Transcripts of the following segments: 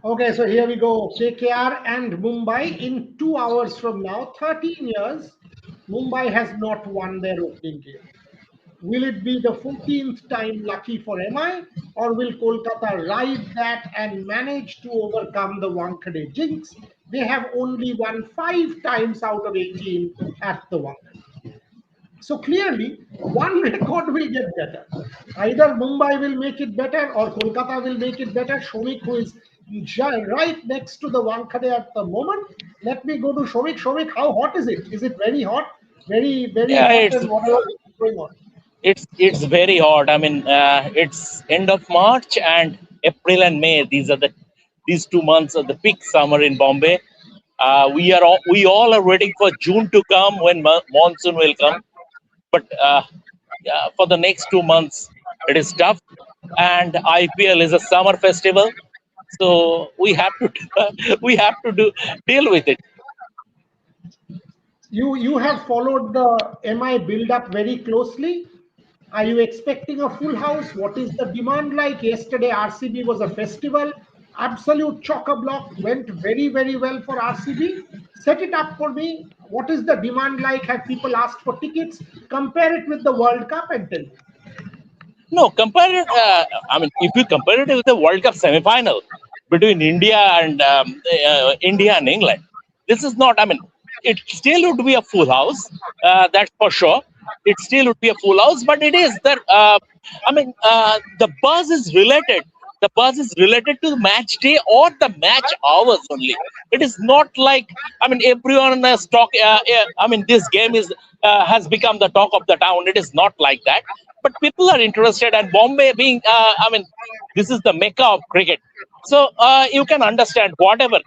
Okay, so here we go. KKR and Mumbai in 2 hours from now, 13 years, Mumbai has not won their opening game. Will it be the 14th time lucky for MI, or will Kolkata ride that and manage to overcome the Wankhede jinx? They have only won 5 times out of 18 at the Wankhede. So clearly, one record will get better. Either Mumbai will make it better or Kolkata will make it better. Shomik, who is right next to the Wankhede at the moment. Let me go to Shomik. Shomik, how hot is it? Is it very hot? Very, very Yeah, hot and whatever is going on. it's very hot. I mean, it's end of March and April and May. These 2 months of the peak summer in Bombay. We all are waiting for June to come when monsoon will come. But yeah, for the next 2 months, it is tough. And IPL is a summer festival, so we have to we have to deal with it. You have followed the MI build up very closely. Are you expecting a full house? What is the demand like? Yesterday, RCB was a festival. Absolute chocker block went very, very well for RCB. Set it up for me. What is the demand like? Have people asked for tickets? Compare it with the World Cup and tell me. No, compare it. I mean, if you compare it with the World Cup semi-final between India and England, this is not. I mean, it still would be a full house. That's for sure. It still would be a full house, but it is that. I mean, the buzz is related. The buzz is related to the match day or the match hours only. It is not like, I mean, everyone has talk. I mean, this game is has become the talk of the town. It is not like that, but people are interested. And Bombay being, I mean, this is the mecca of cricket, so you can understand whatever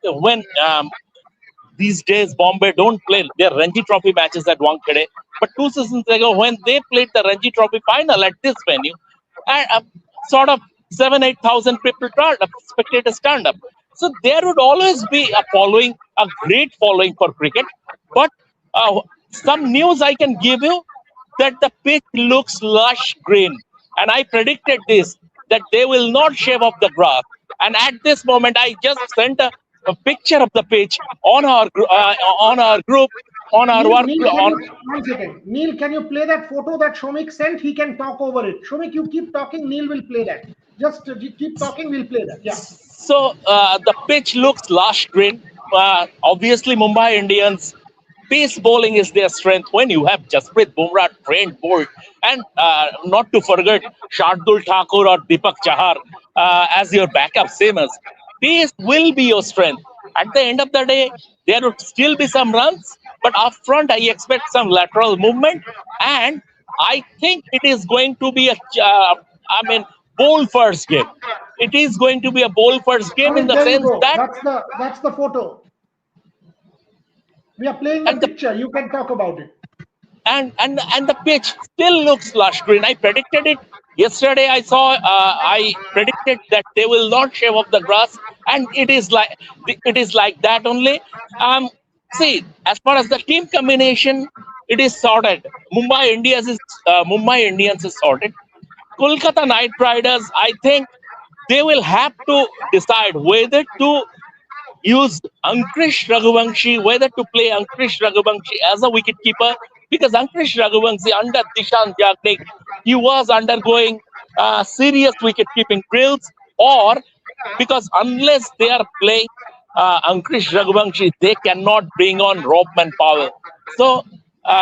when these days Bombay don't play their Ranji Trophy matches at Wankhede, but 2 seasons ago when they played the Ranji Trophy final at this venue, and sort of 7-8 thousand people spectators turned up. So there would always be a following, a great following for cricket. But uh, some news I can give you, that the pitch looks lush green, and I predicted this, that they will not shave off the grass. And at this moment, I just sent a picture of the pitch on our group, on our Neil, work Neil, can on. you 1 second? Neil, can you play that photo that Shomik sent? He can talk over it. Shomik, you keep talking. Neil will play that. Just keep talking. We'll play that. Yeah. So the pitch looks lush green. Obviously, Mumbai Indians pace bowling is their strength. When you have Jasprit Bumrah, Trent Bolt, and not to forget Shardul Thakur or Deepak Chahar as your backup seamers, pace will be your strength. At the end of the day, there would still be some runs, but up front, I expect some lateral movement, and I think it is going to be I mean, bowl first game. It is going to be a bowl first game in Shomik, the there you sense go. that, That's the photo. We are playing the and the picture. You can talk about it. and the pitch still looks lush green. I predicted it yesterday. I predicted that they will not shave off the grass, and it is like that only. Um, See, as far as the team combination, it is sorted. Mumbai Indians is sorted. Kolkata Knight Riders, I think they will have to decide whether to use Ankrish Raghuvanshi, whether to play Ankrish Raghuvanshi as a wicketkeeper, because Ankrish Raghuvanshi under Dishan Jagnik, he was undergoing serious wicket-keeping drills, or because unless they are playing Ankrish Raghuvanshi, they cannot bring on Robman Powell. So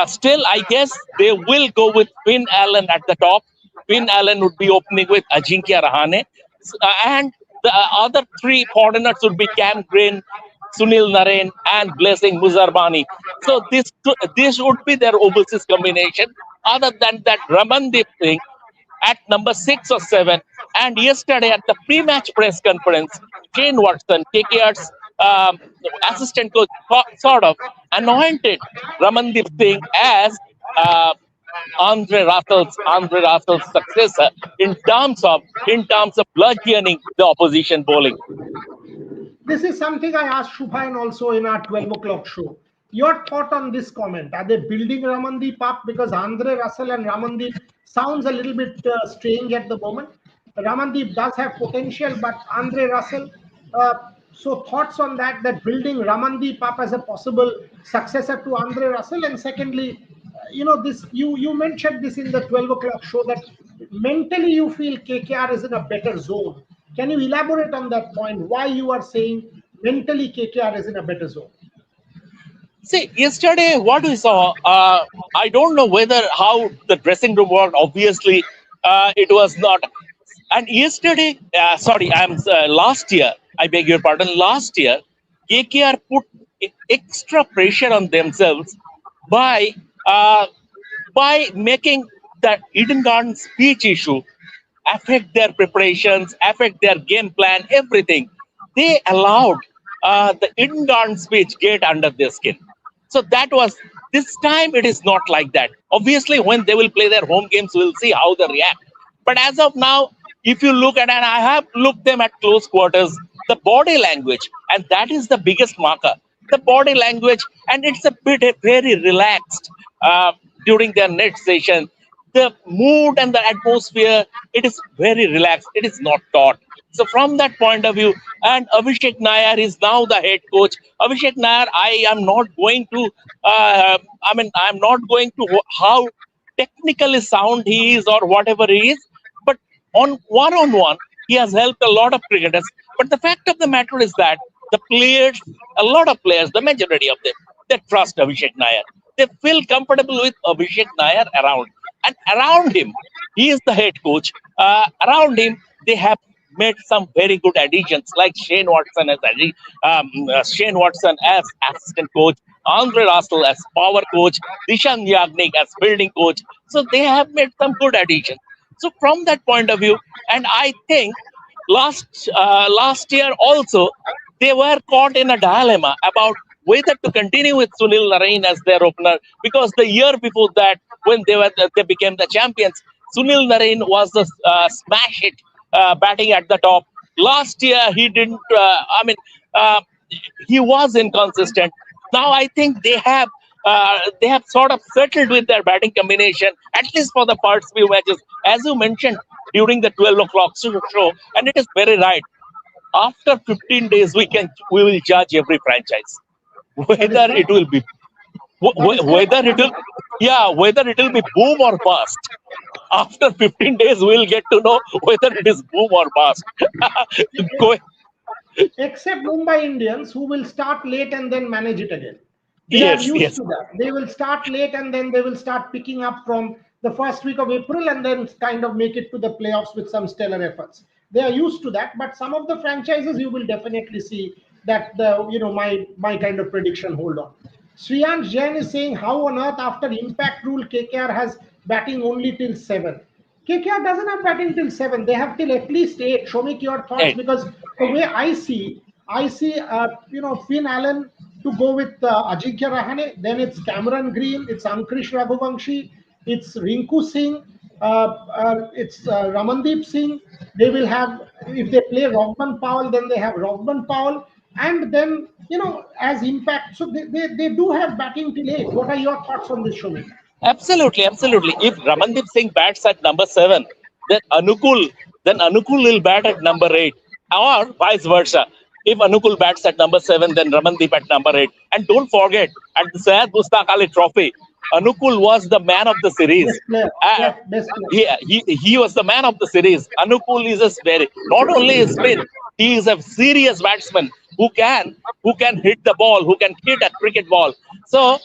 still, I guess they will go with Finn Allen at the top. Finn Allen would be opening with Ajinkya Rahane. And the other three foreigners would be Cam Green, Sunil Narine, and Blessing Muzarbani. So this would be their overseas combination. Other than that, Ramandeep Singh at number 6 or 7. And yesterday at the pre-match press conference, Shane Watson, KKR's assistant coach, sort of anointed Ramandeep Singh as uh, Andre Russell's successor in terms of bludgeoning the opposition bowling. This is something I asked Shubhayan also in our 12 o'clock show. Your thought on this comment? Are they building Ramandeep up? Because Andre Russell and Ramandeep sounds a little bit strange at the moment. Ramandeep does have potential, but Andre Russell, So thoughts on that? That building Ramandeep up as a possible successor to Andre Russell, and secondly, this you mentioned this in the 12 o'clock show that mentally you feel KKR is in a better zone. Can you elaborate on that point? Why you are saying mentally KKR is in a better zone? See, yesterday, what we saw, I don't know whether how the dressing room worked. Obviously, it was not. And yesterday, sorry, last year, I beg your pardon, last year, KKR put extra pressure on themselves by uh, by making the Eden Garden speech issue affect their preparations, affect their game plan, everything. They allowed the Eden Garden speech get under their skin. So that was this time. It is not like that. Obviously, when they will play their home games, we'll see how they react. But as of now, if you look at, and I have looked them at close quarters, the body language, and that is the biggest marker. The body language, and it's a bit very relaxed during their net session. The mood and the atmosphere, it is very relaxed. It is not taut. So from that point of view, and Abhishek Nair is now the head coach. Abhishek Nair, I am not going to, I'm not going to how technically sound he is or whatever he is, but on one, he has helped a lot of cricketers. But the fact of the matter is that the players, a lot of players, the majority of them, they trust Abhishek Nair. They feel comfortable with Abhishek Nair around. And around him, he is the head coach. Around him, they have made some very good additions, like Shane Watson as assistant coach, Andre Russell as power coach, Dishan Yagnik as building coach. So they have made some good additions. So from that point of view, and I think last year also they were caught in a dilemma about whether to continue with Sunil Narine as their opener, because the year before that, when they became the champions, Sunil Narine was the smash hit batting at the top. Last year he didn't. Uh, he was inconsistent. Now I think they have sort of settled with their batting combination, at least for the first few matches, as you mentioned during the 12 o'clock show, and it is very right. After 15 days, we will judge every franchise, That is whether it correct. will be That is correct. whether it will, yeah, whether it will be boom or bust. After 15 days, we'll get to know whether it is boom or bust. Go, Except Mumbai Indians, who will start late and then manage it again. They are yes, used yes, to that. They will start late and then they will start picking up from the first week of April and then kind of make it to the playoffs with some stellar efforts. They are used to that, but some of the franchises you will definitely see that my kind of prediction hold on. Sriyansh Jain is saying, how on earth after impact rule KKR has batting only till 7? KKR doesn't have batting till 7. They have till at least 8. Show me your thoughts, right. because the way I see Finn Allen to go with Ajinkya Rahane. Then it's Cameron Green, it's Ankrish Raghuvanshi, it's Rinku Singh, it's Ramandeep Singh. They will have, if they play Rogman Powell, then they have Rogman Powell. And then, as impact, so they do have batting till 8. What are your thoughts on this, Shomi? Absolutely, absolutely. If Ramandeep Singh bats at number 7, then Anukul will bat at number 8, or vice versa. If Anukul bats at number 7, then Ramandeep at number 8. And don't forget, at the Syed Mustaq Ali Trophy, Anukul was the man of the series. Best player. Uh, Yes, best player. he was the man of the series. Anukul is a very, not only a spin, he is a serious batsman who can hit the ball, who can hit a cricket ball. So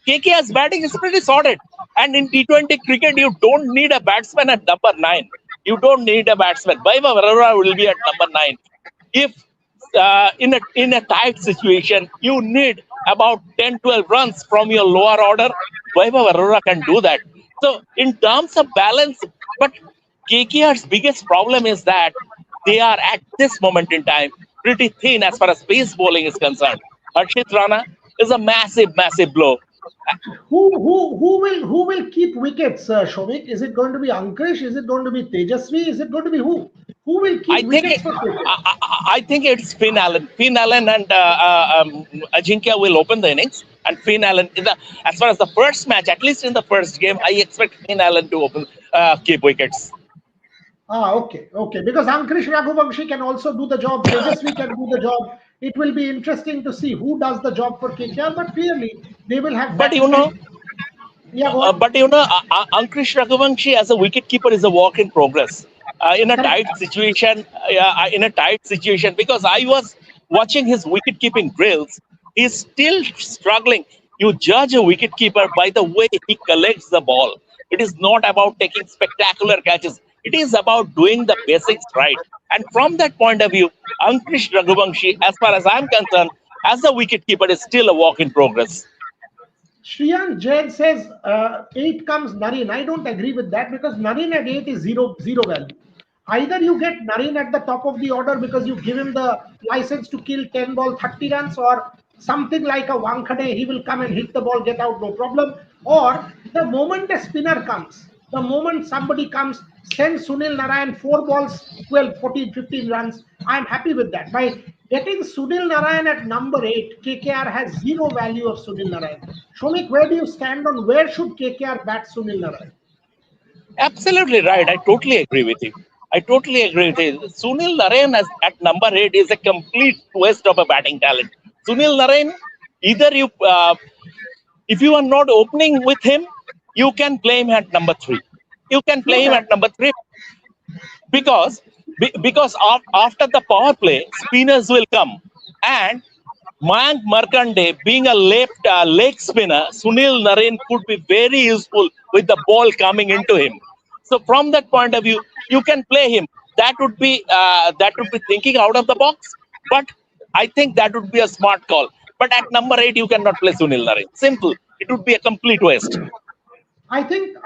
KKR's batting is pretty solid. And in T20 cricket, you don't need a batsman at number 9. You don't need a batsman. Vaibhav Arora will be at number 9. If in a tight situation, you need about 10-12 runs from your lower order, Vaibhav Arora can do that. So in terms of balance, but KKR's biggest problem is that they are at this moment in time pretty thin as far as pace bowling is concerned. Harshit Rana is a massive, massive blow. Who will keep wickets, Shomik? Is it going to be Ankrish? Is it going to be Tejasvi? Is it going to be who? Who will keep I think wickets it, for cricket? I think it's Finn Allen. Finn Allen and Ajinkya will open the innings, and Finn Allen. As far as the first match, at least in the first game, I expect Finn Allen to keep wickets. Okay, okay. Because Ankrish Raghuvanshi can also do the job. Tejasvi can do the job. It will be interesting to see who does the job for KKR. But clearly, they will have But you batsmen. know, Yeah, go on. Ankrish Raghuvanshi as a wicketkeeper is a work in progress. In a Correct. tight situation, in a tight situation, because I was watching his wicketkeeping drills, he's still struggling. You judge a wicketkeeper by the way he collects the ball. It is not about taking spectacular catches. It is about doing the basics right. And from that point of view, Ankrish Raghuvanshi, as far as I'm concerned, as a wicketkeeper, is still a work in progress. Shriyan Jain says 8 comes Narine. I don't agree with that because Narine at 8 is zero value. Either you get Narine at the top of the order because you give him the license to kill 10 ball 30 runs, or something like a Wankhede, he will come and hit the ball, get out, no problem. Or the moment a spinner comes, the moment somebody comes, send Sunil Narine 4 balls, 12, 14, 15 runs. I'm happy with that. By getting Sunil Narine at number 8, KKR has zero value of Sunil Narine. Shomik, where do you stand on where should KKR bat Sunil Narine? Absolutely right. I totally agree with you. I totally agree with you. Sunil Narine at number 8 is a complete twist of a batting talent. Sunil Narine, either if you are not opening with him, you can play him at number 3. You can play him Okay. at number 3 because after the power play, spinners will come, and Mayank Markande, being a left leg spinner, Sunil Narine could be very useful with the ball coming into him. So from that point of view, you can play him. That would be thinking out of the box, but I think that would be a smart call. But at number 8, you cannot play Sunil Narine. Simple. It would be a complete waste. I think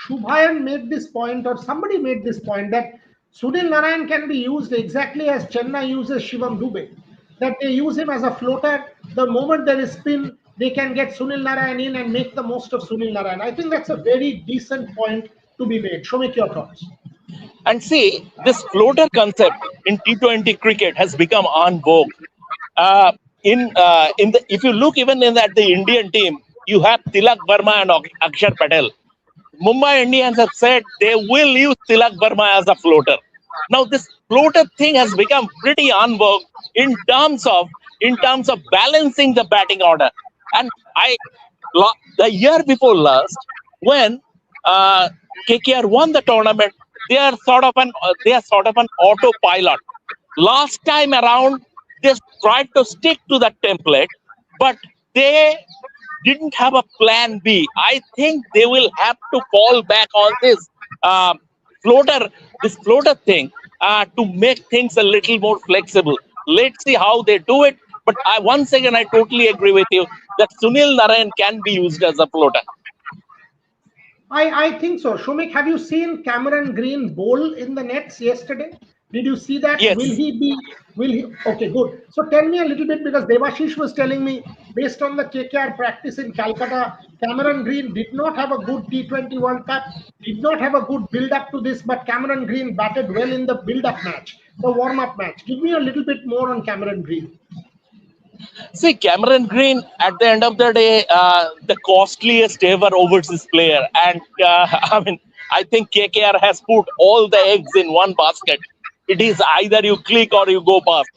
Shubhayan made this point, or somebody made this point, that Sunil Narayan can be used exactly as Chennai uses Shivam Dubey. That they use him as a floater. The moment there is spin, they can get Sunil Narayan in and make the most of Sunil Narayan. I think that's a very decent point to be made. Show me your thoughts. And see, this floater concept in T20 cricket has become en vogue. If you look even in at the Indian team, you have Tilak Verma and Akshar Patel. Mumbai Indians have said they will use Tilak Verma as a floater. Now this floater thing has become pretty en vogue in terms of balancing the batting order. And the year before last, when KKR won the tournament, they are sort of an autopilot. Last time around, they tried to stick to that template, but they didn't have a plan B. I think they will have to fall back on uh, floater, this floater thing, to make things a little more flexible. Let's see how they do it. But once again, I totally agree with you that Sunil Narayan can be used as a floater. I think so. Shumik, have you seen Cameron Green bowl in the nets yesterday? Did you see that? Will Yes. he be? Will he? Okay, good. So tell me a little bit because Devashish was telling me based on the KKR practice in Calcutta, Cameron Green did not have a good T20 World Cup, did not have a good build up to this, but Cameron Green batted well in the build up match, the warm up match. Give me a little bit more on Cameron Green. See, Cameron Green, at the end of the day, the costliest ever overseas player. And I think KKR has put all the eggs in one basket. It is either you click or you go bust.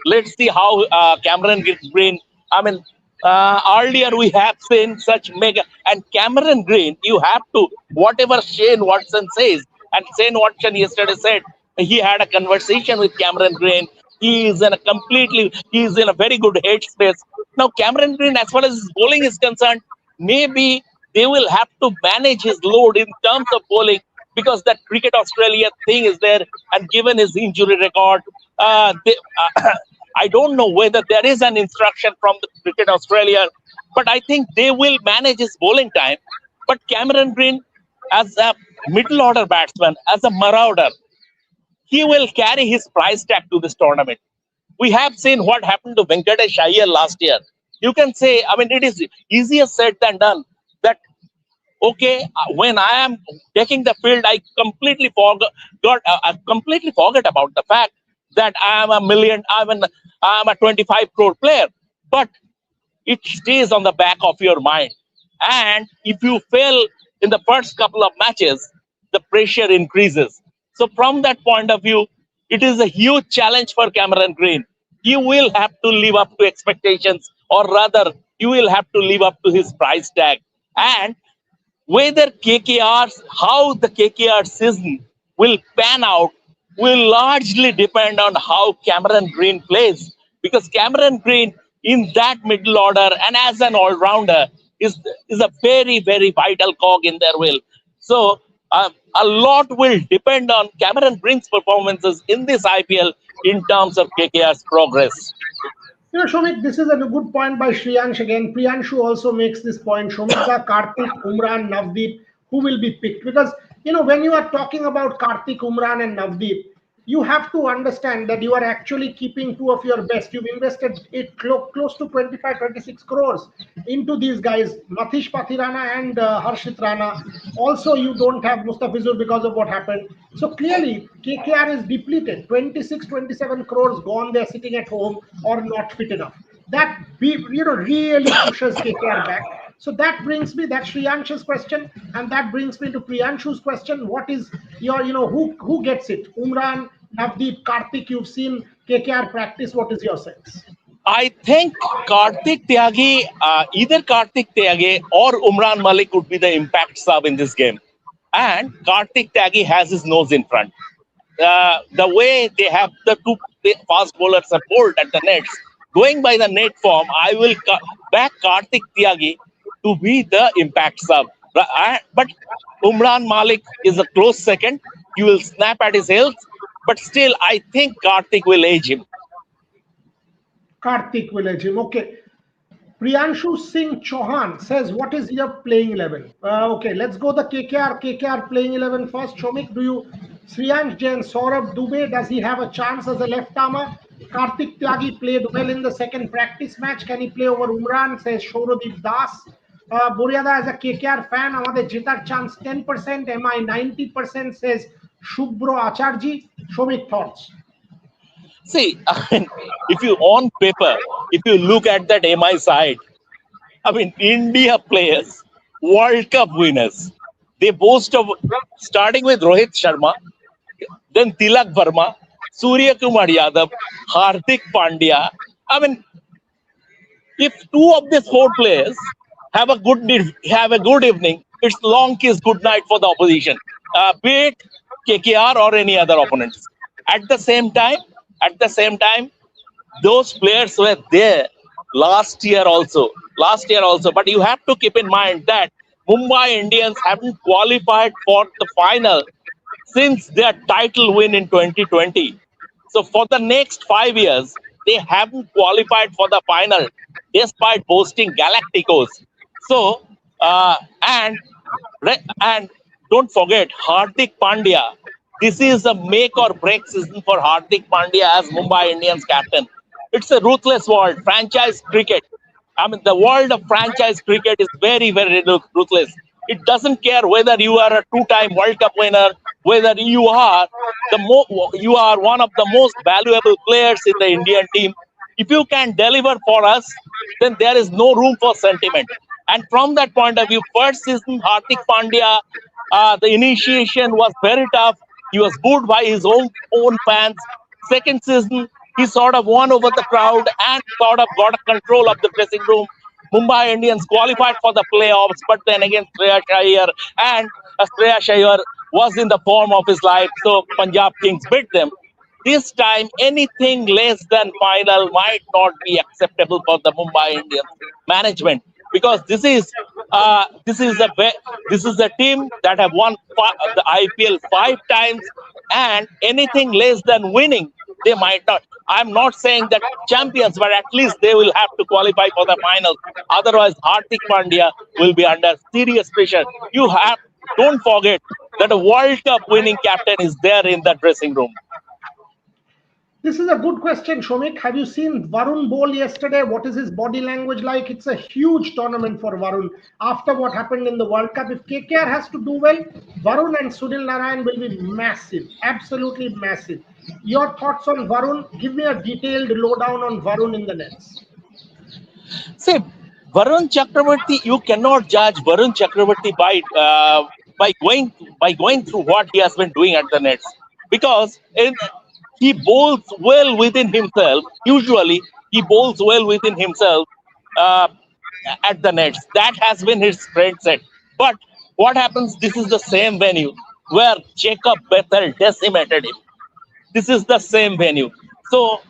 Let's see how Cameron Green. I mean, Earlier we have seen such mega. And Cameron Green, you have to, whatever Shane Watson says, and Shane Watson yesterday said he had a conversation with Cameron Green. He is in a very good headspace. Now, Cameron Green, as far as his bowling is concerned, maybe they will have to manage his load in terms of bowling because that Cricket Australia thing is there, and given his injury record, I don't know whether there is an instruction from the Cricket Australia, but I think they will manage his bowling time. But Cameron Green, as a middle order batsman, as a marauder, he will carry his price tag to this tournament. We have seen what happened to Venkatesh Iyer last year. You can say, it is easier said than done. That okay, when I am taking the field, I completely forget about the fact that I am a 25 crore player. But it stays on the back of your mind. And if you fail in the first couple of matches, the pressure increases. So from that point of view, it is a huge challenge for Cameron Green. He will have to live up to expectations, or rather, he will have to live up to his price tag. And whether KKR's, how the KKR season will pan out will largely depend on how Cameron Green plays. Because Cameron Green in that middle order and as an all-rounder is a very, very vital cog in their wheel. So a lot will depend on Cameron Green's performances in this IPL in terms of KKR's progress. Shomik, this is a good point by Shriyansh again. Priyanshu also makes this point. Shomika, Karthik, Umran, Navdeep, who will be picked? Because, when you are talking about Karthik, Umran, and Navdeep, you have to understand that you are actually keeping two of your best. You've invested it close to 25, 26 crores into these guys, Mathish Pathirana and Harshit Rana. Also, you don't have Mustafizur because of what happened. So clearly, KKR is depleted. 26, 27 crores gone. They're sitting at home or not fit enough. That really pushes KKR back. So that brings me, that's Shriyansh's question, and that brings me to Priyanshu's question. What is your, who gets it? Umran, Navdeep, Karthik, you've seen KKR practice. What is your sense? I think Karthik Tyagi, either Karthik Tyagi or Umran Malik would be the impact sub in this game. And Karthik Tyagi has his nose in front. The way they have the two fast bowlers are pulled at the nets, going by the net form, I will back Karthik Tyagi to be the impact sub. But Umran Malik is a close second. He will snap at his heels, but still, I think Karthik will edge him. Karthik will edge him. Okay. Priyanshu Singh Chauhan says, what is your playing 11? Okay, let's go the KKR playing 11 first. Shomik, do you, Sriyansh Jain, Saurabh Dubey, does he have a chance as a left armer? Karthik Tyagi played well in the second practice match. Can he play over Umran? Says Shaurodeep Das. Buryada, as a KKR fan, আমাদের জেতার chance 10%, MI 90%, says Shubhro Acharji. Shomik, thoughts? See, if you on paper, if you look at that MI side, India players, World Cup winners, they boast of starting with Rohit Sharma, then Tilak Verma, Surya Kumar Yadav, Hardik Pandya. If two of these four players have a good evening, it's long kiss good night for the opposition, be it KKR or any other opponents. At the same time, those players were there last year also. But you have to keep in mind that Mumbai Indians haven't qualified for the final since their title win in 2020. So for the next 5 years, they haven't qualified for the final despite boasting Galacticos. So, and don't forget Hardik Pandya. This is a make or break season for Hardik Pandya as Mumbai Indians captain. It's a ruthless world, franchise cricket. The world of franchise cricket is very, very ruthless. It doesn't care whether you are a two-time World Cup winner, whether you are you are one of the most valuable players in the Indian team. If you can deliver for us, then there is no room for sentiment. And from that point of view, first season, Hardik Pandya, the initiation was very tough. He was booed by his own fans. Second season, he sort of won over the crowd and sort of got control of the dressing room. Mumbai Indians qualified for the playoffs, but then again, Shreyas Iyer was in the form of his life, so Punjab Kings beat them. This time, anything less than final might not be acceptable for the Mumbai Indians management, because this is a team that have won the IPL 5 times, and anything less than winning, they might not. I'm not saying that champions, but at least they will have to qualify for the finals. Otherwise, Hardik Pandya will be under serious pressure. Don't forget that a World Cup winning captain is there in the dressing room. This is a good question, Shomik. Have you seen Varun bowl yesterday? What is his body language like? It's a huge tournament for Varun after what happened in the World Cup. If KKR has to do well, Varun and Sunil Narine will be massive, absolutely massive. Your thoughts on Varun? Give me a detailed lowdown on Varun in the nets. See, Varun Chakravarthy, you cannot judge Varun Chakravarthy by by going through what he has been doing at the nets, because he bowls well within himself. Usually, he bowls well within himself uh, at the nets. That has been his strength set. But what happens? This is the same venue where Jacob Bethel decimated him. This is the same venue. So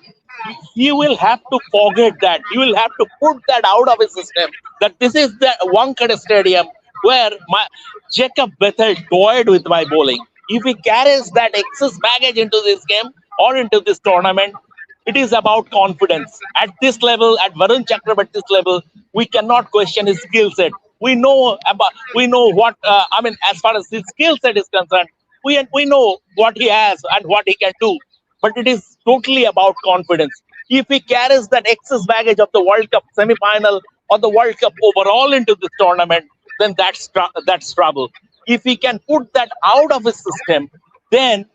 he will have to forget that. He will have to put that out of his system. That this is the Wankhede Stadium where my Jacob Bethel toyed with my bowling. If he carries that excess baggage into this game or into this tournament, it is about confidence. At this level, at Varun Chakravarty's level, we cannot question his skill set. We know what I mean as far as his skill set is concerned. We know what he has and what he can do, but it is totally about confidence. If he carries that excess baggage of the World Cup semi-final or the World Cup overall into this tournament, then that's trouble. If he can put that out of his system, then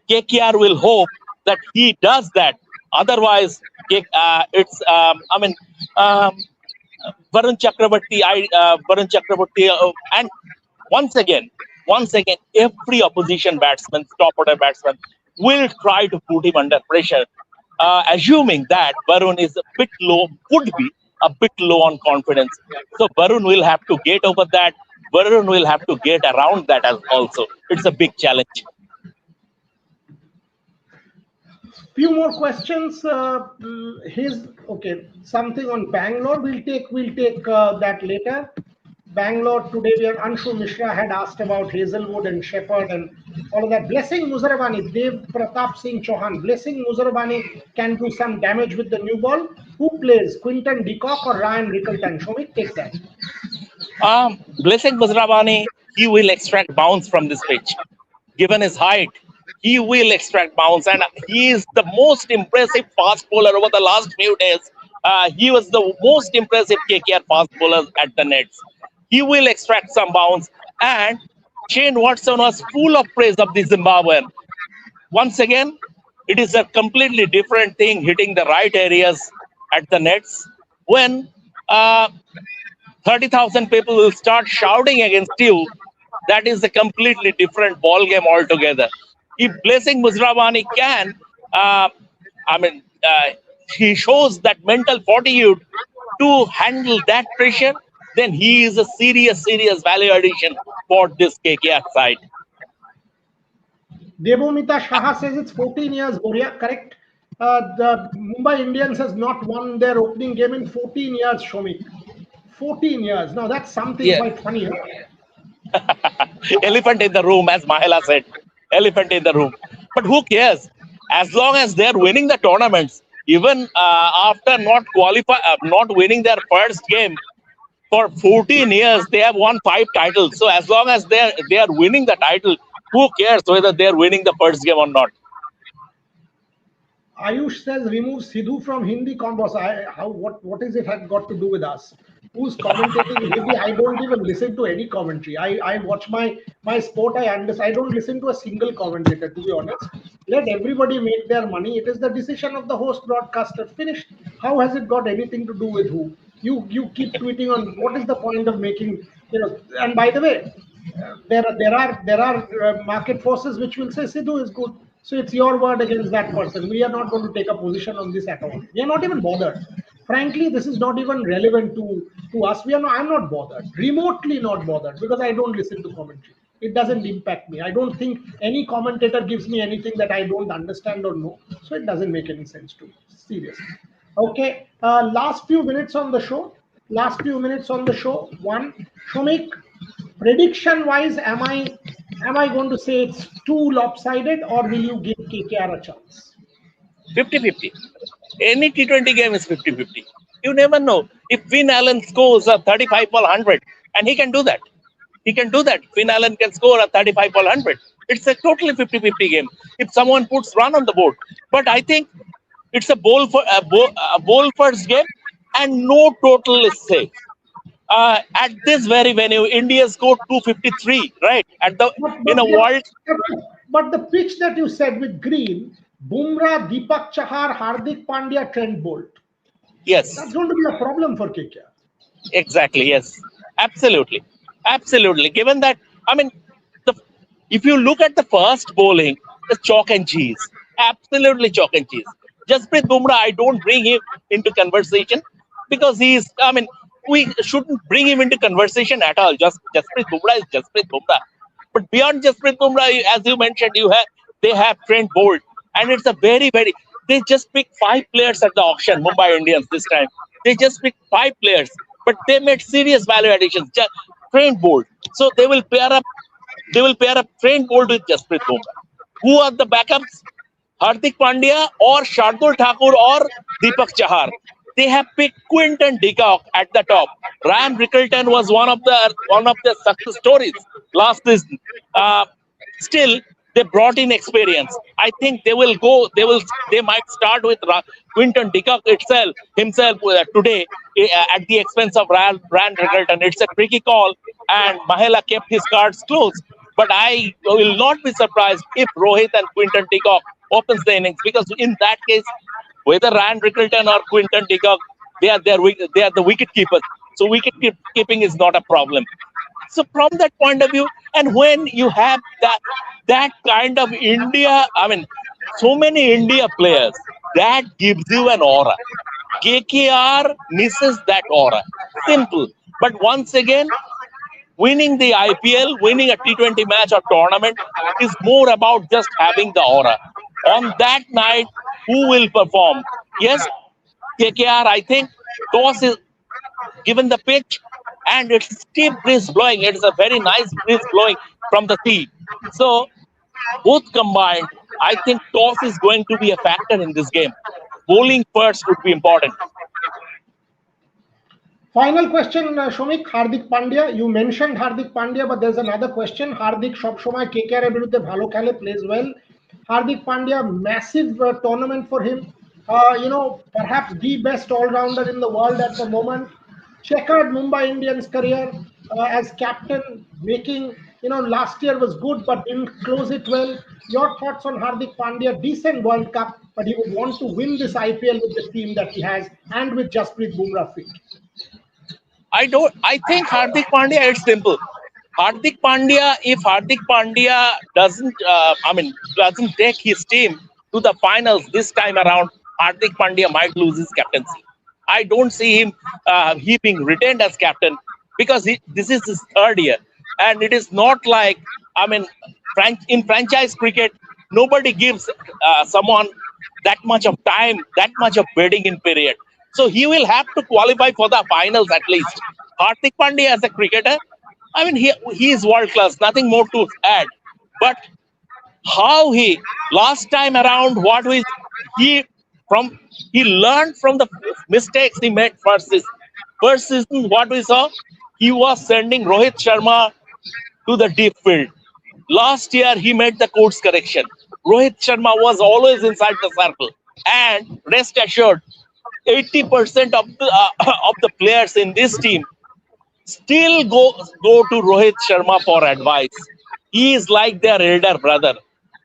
KKR will hope that he does that. Otherwise, it's I mean Varun Chakravarty, and once again, every opposition batsman, top order batsman, will try to put him under pressure, assuming that Varun is a bit low, would be a bit low on confidence. So Varun will have to get over that. Varun will have to get around that as also. It's a big challenge. Few more questions. His okay. Something on Bangalore. We'll take that later. Bangalore today. We are Anshu Mishra had asked about Hazelwood and Shepherd and all of that. Blessing Muzarabani, Dev Pratap Singh Chauhan. Blessing Muzarabani can do some damage with the new ball. Who plays? Quinton de Kock or Ryan Rickelton? Shomik, take that. Blessing Muzarabani, he will extract bounce from this pitch. Given his height, he will extract bounce, and he is the most impressive fast bowler over the last few days. He was the most impressive KKR fast bowler at the nets. He will extract some bounce, and Shane Watson was full of praise of the Zimbabwean. Once again, it is a completely different thing hitting the right areas at the nets when 30,000 people will start shouting against you. That is a completely different ball game altogether. If Blessing Muzarabani can, I mean, he shows that mental fortitude to handle that pressure, then he is a serious value addition for this KKR side. Devomita Shaha says it's 14 years. Boria, correct. The Mumbai Indians has not won their opening game in 14 years, Shomik. 14 years. Now that's something Yeah. quite funny. Elephant in the room, as Mahela said. Elephant in the room. But who cares? As long as they're winning the tournaments, even after not winning their first game for 14 years, they have won 5 titles. So as long as they are winning the title, who cares whether they're winning the first game or not? Ayush says remove Sidhu from Hindi combos. What is it had got to do with us? Who's commentating in Hindi? I don't even listen to any commentary. I watch my sport. I don't listen to a single commentator, to be honest. Let everybody make their money. It is the decision of the host broadcaster. Finished. How has it got anything to do with who? You keep tweeting on what is the point of making, and by the way, there are market forces which will say Sidhu is good. So it's your word against that person. We are not going to take a position on this at all. We are not even bothered. Frankly, this is not even relevant to us. I'm not bothered, remotely not bothered, because I don't listen to commentary. It doesn't impact me. I don't think any commentator gives me anything that I don't understand or know. So it doesn't make any sense to me. Seriously. Okay. Last few minutes on the show. One, Shomik, prediction wise, am I going to say it's too lopsided, or will you give KKR a chance? 50-50. Any T20 game is 50-50. You never know. If Finn Allen scores a 35 ball 100, and he can do that. Finn Allen can score a 35 ball 100. It's a totally 50-50 game. If someone puts run on the board. But I think it's a bowl first game, and no total is safe. At this very venue, India scored 253, right? But the pitch that you said with Green, Bumrah, Deepak Chahar, Hardik Pandya, Trent Bolt. Yes. That's going to be a problem for KKR. Exactly, yes. Absolutely. Given that, I mean, the if you look at the first bowling, it's chalk and cheese, absolutely chalk and cheese. Jasprit Bumrah, I don't bring him into conversation because he's. I mean, we shouldn't bring him into conversation at all. Just Jasprit Bumrah is Jasprit Bumrah. But beyond Jasprit Bumrah, as you mentioned, they have Trent Bolt, and it's a very. They just picked five players at the auction, Mumbai Indians this time. They just picked five players, but they made serious value additions. Trent Bolt, so they will pair up. They will pair up Trent Bolt with Jasprit Bumrah. Who are the backups? Hardik Pandya or Shardul Thakur or Deepak Chahar. They have picked Quinton de Kock at the top. Ryan Rickleton was one of the success stories last season. Uh, Still, they brought in experience. I think they will go. They might start with Quinton de Kock himself today at the expense of Ryan Rickleton. It's a tricky call, and Mahela kept his cards close. But I will not be surprised if Rohit and Quinton de Kock opens the innings, because in that case, whether Ryan Rickleton or Quinton de Kock, they are the wicket keepers. So keeping is not a problem. So from that point of view, and when you have that kind of India, I mean, so many India players, that gives you an aura. KKR misses that aura. Simple. But once again, winning the IPL, winning a T20 match or tournament is more about just having the aura. On that night, who will perform? Yes, KKR, I think, toss is given the pitch, and it's steep breeze blowing. It is a very nice breeze blowing from the sea. So both combined, I think toss is going to be a factor in this game. Bowling first would be important. Final question, Shomik, Hardik Pandya. You mentioned Hardik Pandya, but there's another question. Hardik সবসময় KKR এর বিরুদ্ধে ভালো খেলে, plays well. Hardik Pandya, massive tournament for him. Perhaps the best all-rounder in the world at the moment. Checkered Mumbai Indians career as captain, making, last year was good but didn't close it well. Your thoughts on Hardik Pandya? Decent World Cup, but he would want to win this IPL with the team that he has and with Jasprit Bumrah fit. I think Hardik Pandya, it's simple. If Hardik Pandya doesn't take his team to the finals this time around, Hardik Pandya might lose his captaincy. I don't see he being retained as captain, because this is his third year, and it is not like, I mean, in franchise cricket, nobody gives someone that much of time, that much of waiting in period. So he will have to qualify for the finals at least. Hardik Pandya as a cricketer, I mean, he is world class. Nothing more to add. But how he last time around, he he learned from the mistakes he made first season. What we saw, he was sending Rohit Sharma to the deep field. Last year he made the course correction. Rohit Sharma was always inside the circle, and rest assured, 80% of the players in this team still go to Rohit Sharma for advice. He is like their elder brother.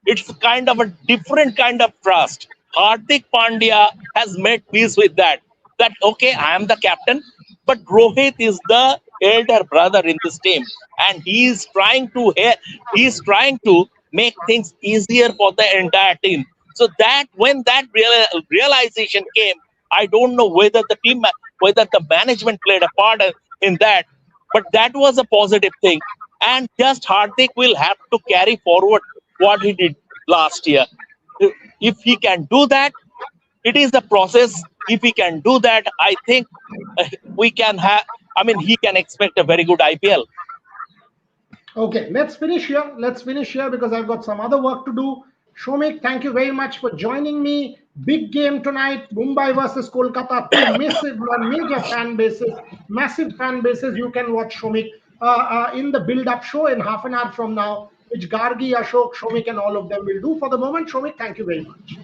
It's kind of a different kind of trust. Hardik Pandya has made peace with that. That okay, I am the captain, but Rohit is the elder brother in this team, and he's trying to make things easier for the entire team. So that when that realization came, I don't know whether the management played a part in that, but that was a positive thing. And just Hardik will have to carry forward what he did last year. If he can do that, it is the process. If he can do that, I think we can have. I mean, he can expect a very good IPL. Okay, let's finish here. Let's finish here because I've got some other work to do. Shomik, thank you very much for joining me. Big game tonight, Mumbai versus Kolkata. Two major fan bases, massive fan bases. You can watch Shomik in the build-up show in half an hour from now, which Gargi, Ashok, Shomik, and all of them will do. For the moment, Shomik, thank you very much.